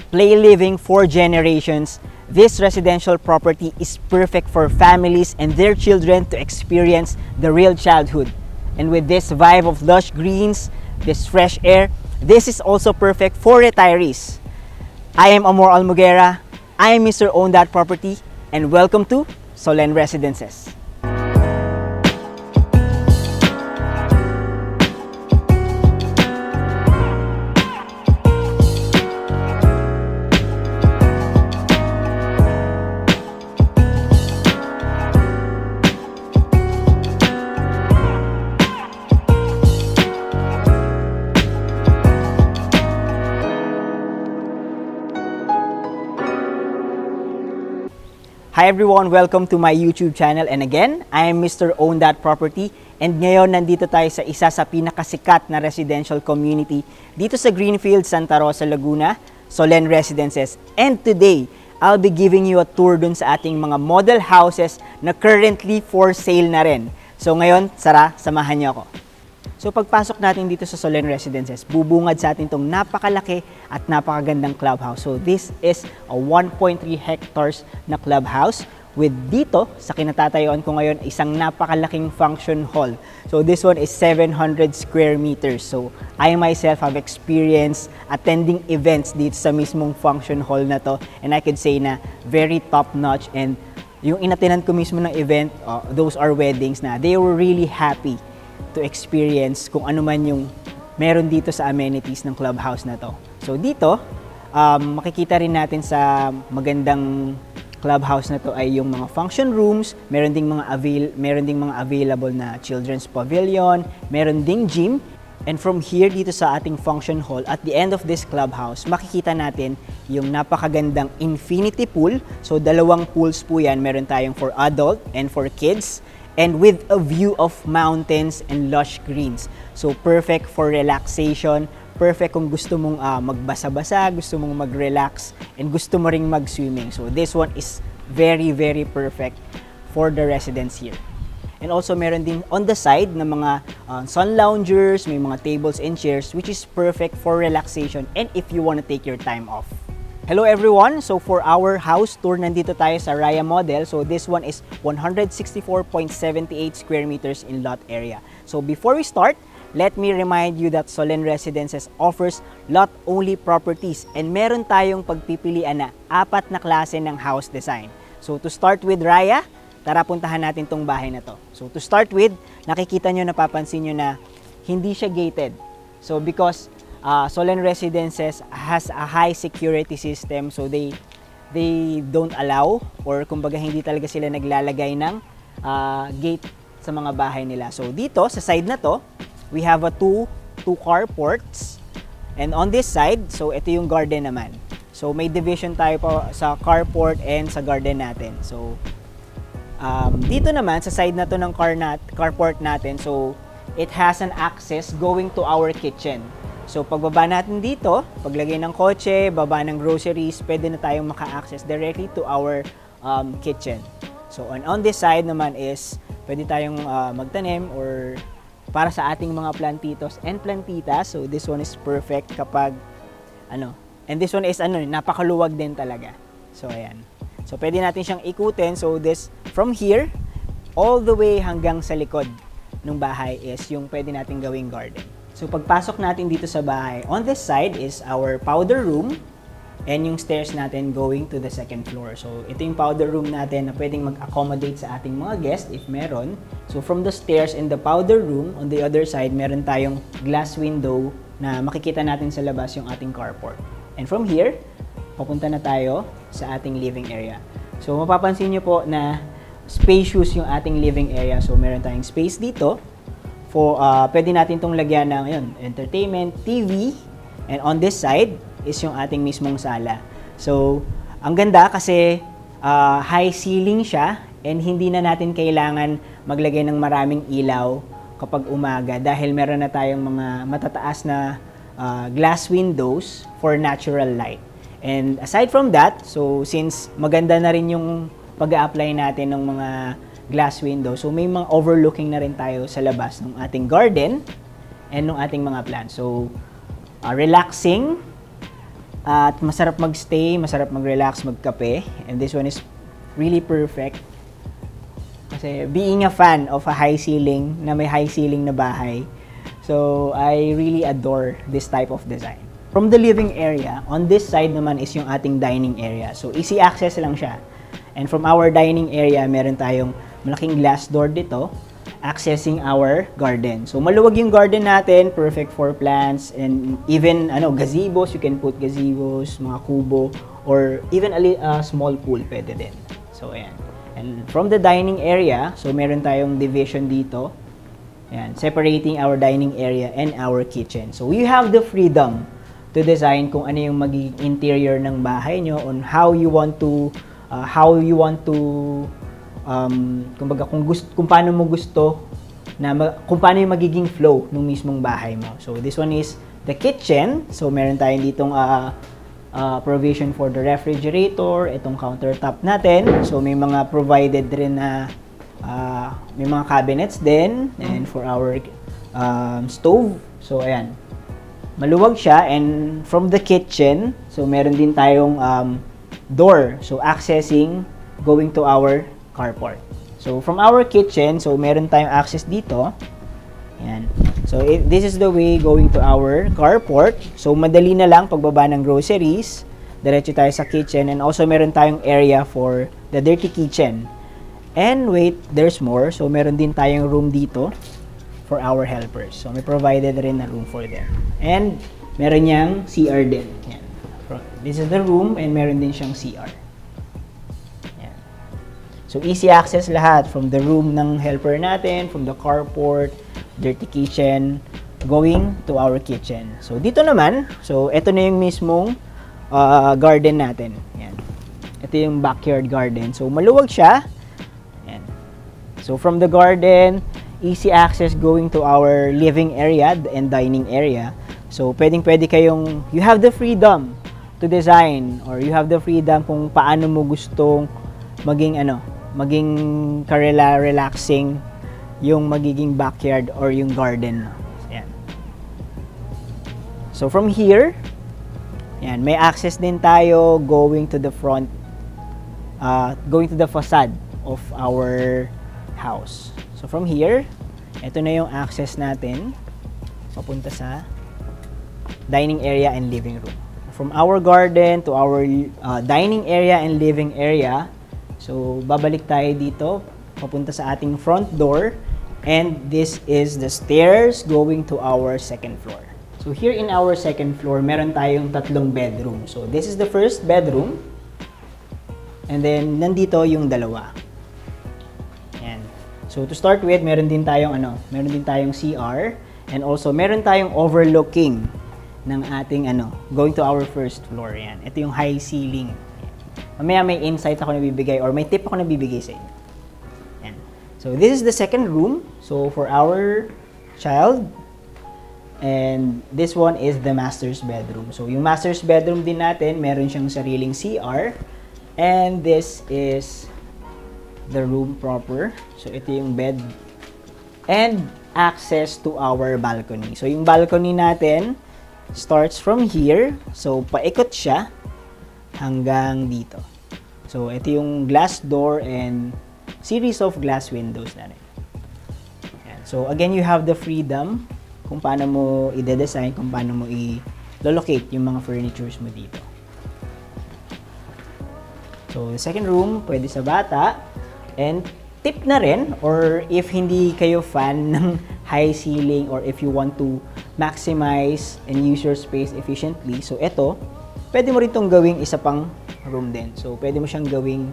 play living for generations, this residential property is perfect for families and their children to experience the real childhood. And with this vibe of lush greens, this fresh air, this is also perfect for retirees. I am Amor Almogera, I am Mr. Own That Property, and welcome to Solen Residences. Hi everyone! Welcome to my YouTube channel, and again, I am Mr. Own That Property, and ngayon nandito tayo sa isa sa pinakasikat na residential community dito sa Greenfield, Santa Rosa, Laguna, Solen Residences. And today, I'll be giving you a tour dun sa ating mga model houses na currently for sale na rin. So ngayon, samahan niyo ako. So pagpasok natin dito sa Solen Residences, bubungad sa atin itong napakalaki at napakagandang clubhouse. So this is a 1.3 hectares na clubhouse with dito sa kinatatayuan ko ngayon isang napakalaking function hall. So this one is 700 square meters. So I myself have experience attending events dito sa mismong function hall na to, and I could say na very top notch, and yung inatinan ko mismo ng event, those are weddings na they were really happy to experience kung ano man yung meron dito sa amenities ng clubhouse na to. So dito, makikita rin natin sa magandang clubhouse na to ay yung mga function rooms, meron ding mga available na children's pavilion, meron ding gym. And from here dito sa ating function hall, at the end of this clubhouse, makikita natin yung napakagandang infinity pool. So dalawang pools po yan, meron tayong for adult and for kids, and with a view of mountains and lush greens. So perfect for relaxation, perfect kung gusto mong magbasa-basa, gusto mong mag-relax, and gusto mo ring mag-swimming. So this one is very, very perfect for the residents here. And also meron din on the side na mga sun loungers, may mga tables and chairs, which is perfect for relaxation and if you want to take your time off. Hello everyone! So for our house tour, nandito tayo sa Raya Model. So this one is 164.78 square meters in lot area. So before we start, let me remind you that Solen Residences offers lot-only properties, and meron tayong pagpipilian na 4 na klase ng house design. So to start with Raya, tara puntahan natin tong bahay na to. So to start with, nakikita nyo, napapansin nyo na hindi siya gated. So because Solen Residences has a high security system, so they don't allow, or kumbaga hindi talaga sila naglalagay ng gate sa mga bahay nila. So dito sa side na to, we have a two carports, and on this side, so ito yung garden naman. So may division tayo pa sa carport and sa garden natin. So dito naman sa side na to ng carport natin, so it has an access going to our kitchen. So pagbaba natin dito, paglagay ng kotse, baba ng groceries, pwede na tayong maka-access directly to our kitchen. So on this side naman is pwede tayong magtanim or para sa ating mga plantitos and plantitas. So this one is perfect kapag and this one is napakaluwag din talaga. So ayan. So pwede natin siyang ikutin. So this from here all the way hanggang sa likod ng bahay is yung pwede natin gawing garden. So pagpasok natin dito sa bahay, on this side is our powder room and yung stairs natin going to the second floor. So ito yung powder room natin na pwedeng mag-accommodate sa ating mga guests if meron. So from the stairs and the powder room, on the other side, meron tayong glass window na makikita natin sa labas yung ating carport. And from here, papunta na tayo sa ating living area. So mapapansin nyo po na spacious yung ating living area. So meron tayong space dito. For pwede natin itong lagyan ng entertainment, TV, and on this side is yung ating mismong sala. So, ang ganda kasi high ceiling siya, and hindi na natin kailangan maglagay ng maraming ilaw kapag umaga dahil meron na tayong mga matataas na glass windows for natural light. And aside from that, so since maganda na rin yung pag-a-apply natin ng mga glass window. So may mga overlooking na rin tayo sa labas ng ating garden and ng ating mga plants. So relaxing At masarap magstay, masarap mag-relax, magkape. And this one is really perfect. Kasi being a fan of a high ceiling, na may high ceiling na bahay, so I really adore this type of design. From the living area, on this side naman is yung ating dining area. So easy access lang siya. And from our dining area, meron tayong malaking glass door dito, accessing our garden. So maluwag yung garden natin, perfect for plants and even gazebos, you can put gazebos, mga kubo, or even a small pool pwede din. So ayan. And from the dining area, so meron tayong division dito. Ayan, separating our dining area and our kitchen. So we have the freedom to design kung ano yung magiging interior ng bahay nyo on how you want to kumbaga kung paano mo gusto kung paano yung magiging flow ng mismong bahay mo. So this one is the kitchen. So meron tayong ditong provision for the refrigerator, itong countertop natin. So may mga provided rin na may mga cabinets din and for our stove. So ayan. Maluwag siya and from the kitchen, so meron din tayong door. So accessing going to our carport. So from our kitchen, so meron tayong access dito. Ayan. So this is the way going to our carport. So madali na lang pagbaba ng groceries. Diretso tayo sa kitchen and also meron tayong area for the dirty kitchen. And wait, there's more. So meron din tayong room dito for our helpers. So may provided rin na room for them. And meron niyang CR din. Ayan. This is the room and meron din siyang CR. So, easy access lahat from the room ng helper natin, from the carport, dirty kitchen, going to our kitchen. So, dito naman, so, ito na yung mismong garden natin. Yan. Ito yung backyard garden. So, maluwag siya. Yan. So, from the garden, easy access going to our living area and dining area. So, pwedeng-pwede kayong, you have the freedom to design or you have the freedom kung paano mo gustong maging relaxing yung magiging backyard or yung garden. Yan. So from here, yan, may access din tayo going to the front, going to the facade of our house. So from here, ito na yung access natin papunta sa dining area and living room. From our garden to our dining area and living area, so, babalik tayo dito, papunta sa ating front door, and this is the stairs going to our second floor. So, here in our second floor, meron tayong tatlong bedroom. So, this is the first bedroom, and then, nandito yung dalawa. Ayan. So, to start with, meron din tayong CR, and also, meron tayong overlooking ng ating going to our first floor. Ayan. Ito yung high ceiling. Mamaya may insight ako nabibigay or may tip ako nabibigay sa inyo. Yan. So, this is the second room. So, for our child. And this one is the master's bedroom. So, yung master's bedroom din natin, meron siyang sariling CR. And this is the room proper. So, ito yung bed. And access to our balcony. So, yung balcony natin starts from here. So, paikot siya hanggang dito. So, ito yung glass door and series of glass windows na rin. Ayan. So, again, you have the freedom kung paano mo i-design, kung paano mo i-locate yung mga furnitures mo dito. So, the second room, pwede sa bata. And tip na rin, or if hindi kayo fan ng high ceiling or if you want to maximize and use your space efficiently, so ito, pwede mo rin itong gawing isa pang room din. So, pwede mo siyang gawing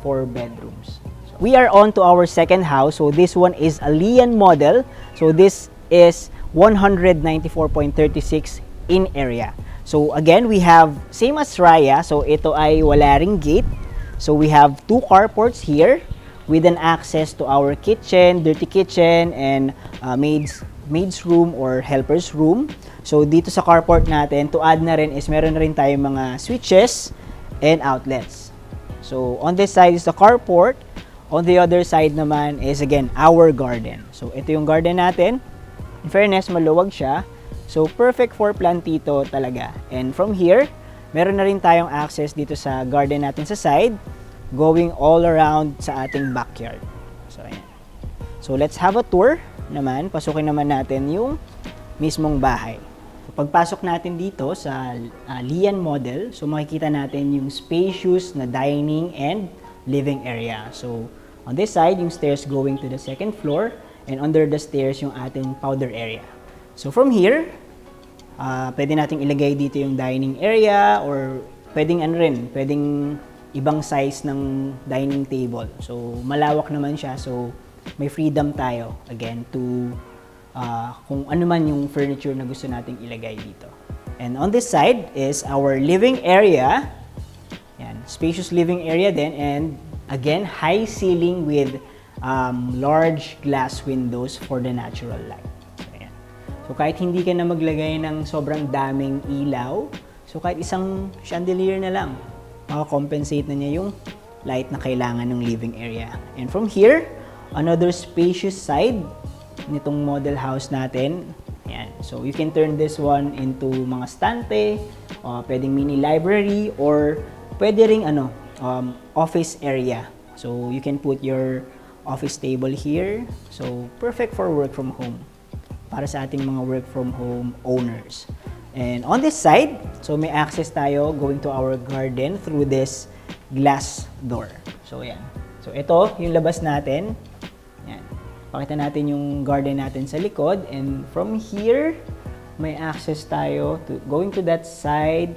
4 bedrooms. So, we are on to our second house. So, this one is a Lian model. So, this is 194.36 in area. So, again, we have same as Raya. So, ito ay wala ring gate. So, we have 2 carports here with an access to our kitchen, dirty kitchen, and maid's room or helper's room. So, dito sa carport natin, to add na rin is meron na rin tayong mga switches and outlets. So, on this side is the carport. On the other side naman is, again, our garden. So, ito yung garden natin. In fairness, maluwag siya. So, perfect for plantito talaga. And from here, meron na rin tayong access dito sa garden natin sa side, going all around sa ating backyard. So, ayan. So, let's have a tour naman. Pasukin naman natin yung mismong bahay. So, pagpasok natin dito sa Lian model, so makikita natin yung spacious na dining and living area. So, on this side, yung stairs going to the second floor, and under the stairs, yung ating powder area. So, from here, pwede nating ilagay dito yung dining area, or pwedeng pwedeng ibang size ng dining table. So, malawak naman siya. So, may freedom tayo, again, to kung ano man yung furniture na gusto nating ilagay dito. And on this side is our living area. Yan, spacious living area din. And again, high ceiling with large glass windows for the natural light. So, ayan. So, kahit hindi ka na maglagay ng sobrang daming ilaw, so kahit isang chandelier na lang, makakompensate na niya yung light na kailangan ng living area. And from here, another spacious side nitong model house natin. Ayan. So, you can turn this one into mga stante, pwedeng mini library, or pwede ring office area. So, you can put your office table here. So, perfect for work from home. Para sa ating mga work from home owners. And on this side, so may access tayo going to our garden through this glass door. So, ayan. So, ito yung labas natin. Ayan. Pakita natin yung garden natin sa likod. And from here, may access tayo to going to that side.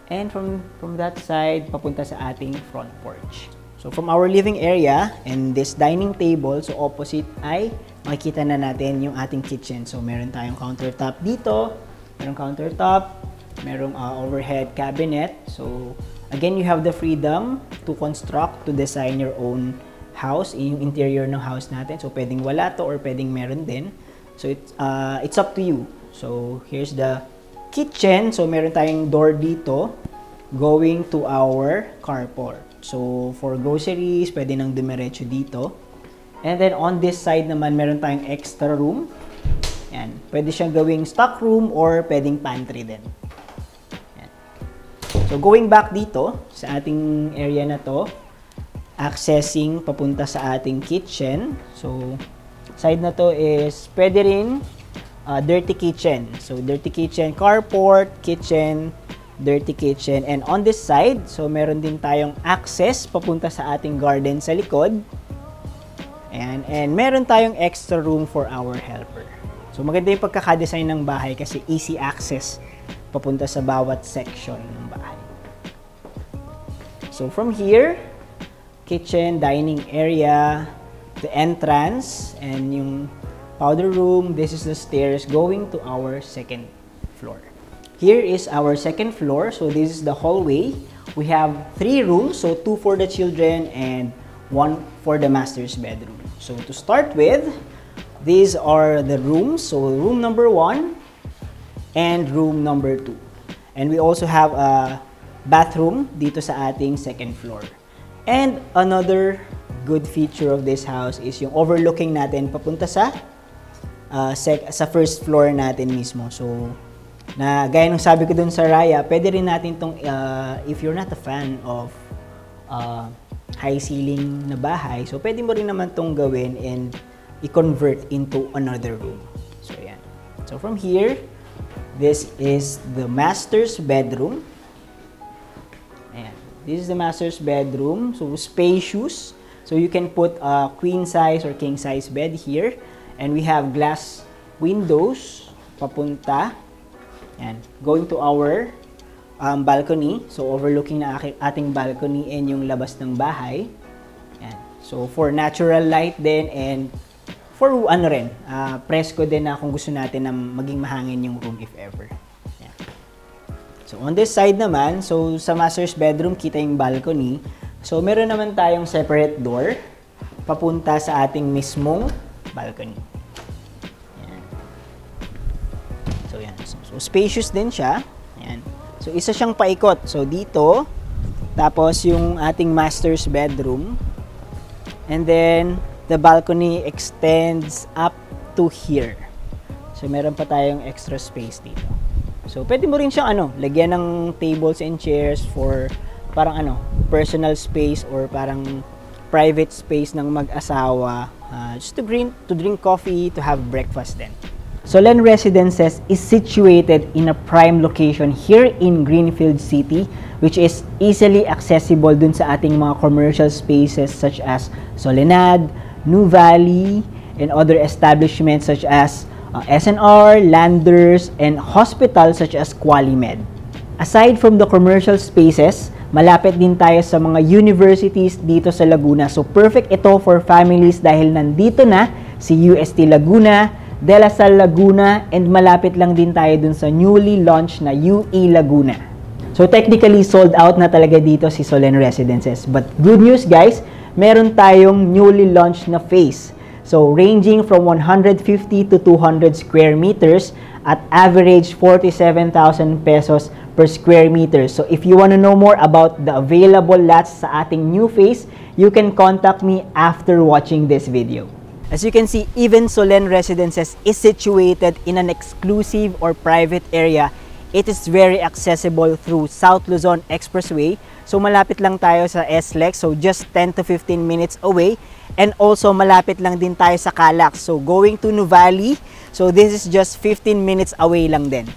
And from that side, papunta sa ating front porch. So, from our living area and this dining table, so opposite ay makikita na natin yung ating kitchen. So, meron tayong countertop dito. Merong countertop, merong overhead cabinet. So, again, you have the freedom to construct, to design your own house, yung interior ng house natin. So, pwedeng wala to or pwedeng meron din. So, it's up to you. So, here's the kitchen. So, meron tayong door dito going to our carport. So, for groceries, pwede nang dumiretso dito. And then, on this side naman, meron tayong extra room. Yan. Pwede siyang gawing stock room or pwedeng pantry din. Yan. So, going back dito sa ating area na to, accessing papunta sa ating kitchen. So, side na to is pwede rin dirty kitchen. So, dirty kitchen, carport, kitchen, dirty kitchen. And on this side, so meron din tayong access papunta sa ating garden sa likod. And meron tayong extra room for our helper. So, maganda yung pagkakadesign ng bahay kasi easy access papunta sa bawat section ng bahay. So, from here, kitchen, dining area, the entrance, and yung powder room, this is the stairs going to our second floor. Here is our second floor. So, this is the hallway. We have 3 rooms. So, 2 for the children and 1 for the master's bedroom. So, to start with, these are the rooms. So, room number 1 and room number 2. And we also have a bathroom dito sa ating second floor. And another good feature of this house is yung overlooking natin papunta sa first floor natin mismo. So, gaya ng sabi ko dun sa Raya, pwede rin natin tong, if you're not a fan of high ceiling na bahay, so pwede mo rin naman tong gawin and i-convert into another room. So, ayan. So, from here, this is the master's bedroom. Ayan. This is the master's bedroom. So, spacious. So, you can put a queen size or king size bed here. And we have glass windows papunta. Ayan. Going to our balcony. So, overlooking na ating balcony and yung labas ng bahay. Ayan. So, for natural light din and for presko din na kung gusto natin na maging mahangin yung room if ever. Ayan. So, on this side naman, so sa master's bedroom, kita yung balcony. So, meron naman tayong separate door papunta sa ating mismong balcony. Ayan. So, yan. So, spacious din siya. Ayan. So, isa siyang paikot. So, dito, tapos yung ating master's bedroom. And then, the balcony extends up to here. So, meron pa tayong extra space dito. So, pwede mo rin siyang lagyan ng tables and chairs for parang personal space or parang private space ng mag-asawa. Just to drink coffee, to have breakfast then. Solen Residences is situated in a prime location here in Greenfield City, which is easily accessible dun sa ating mga commercial spaces such as Solenad, New Valley, and other establishments such as SNR, Landers, and hospitals such as Qualimed. Aside from the commercial spaces, malapit din tayo sa mga universities dito sa Laguna. So perfect ito for families dahil nandito na si UST Laguna, De La Salle Laguna, and malapit lang din tayo dun sa newly launched na UE Laguna. So technically sold out na talaga dito si Solen Residences. But good news guys, meron tayong newly launched na phase. So ranging from 150 to 200 square meters at average 47,000 pesos per square meter. So if you want to know more about the available lots sa ating new phase, you can contact me after watching this video. As you can see, even Solen Residences is situated in an exclusive or private area. It is very accessible through South Luzon Expressway. So malapit lang tayo sa SLEX, so just 10 to 15 minutes away. And also malapit lang din tayo sa Calax. So going to Nuvali, so this is just 15 minutes away lang din.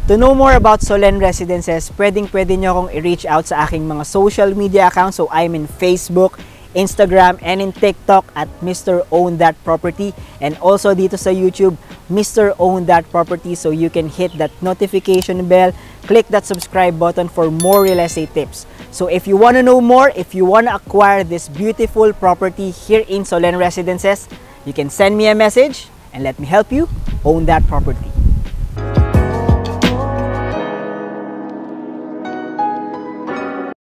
To know more about Solen Residences, pwede nyo akong i-reach out sa aking mga social media accounts. So I'm in Facebook, Instagram, and in TikTok at Mr. Own That Property, and also dito sa YouTube, Mr. Own That Property, so you can hit that notification bell, click that subscribe button for more real estate tips. So if you want to know more, if you want to acquire this beautiful property here in Solen Residences, you can send me a message and let me help you own that property.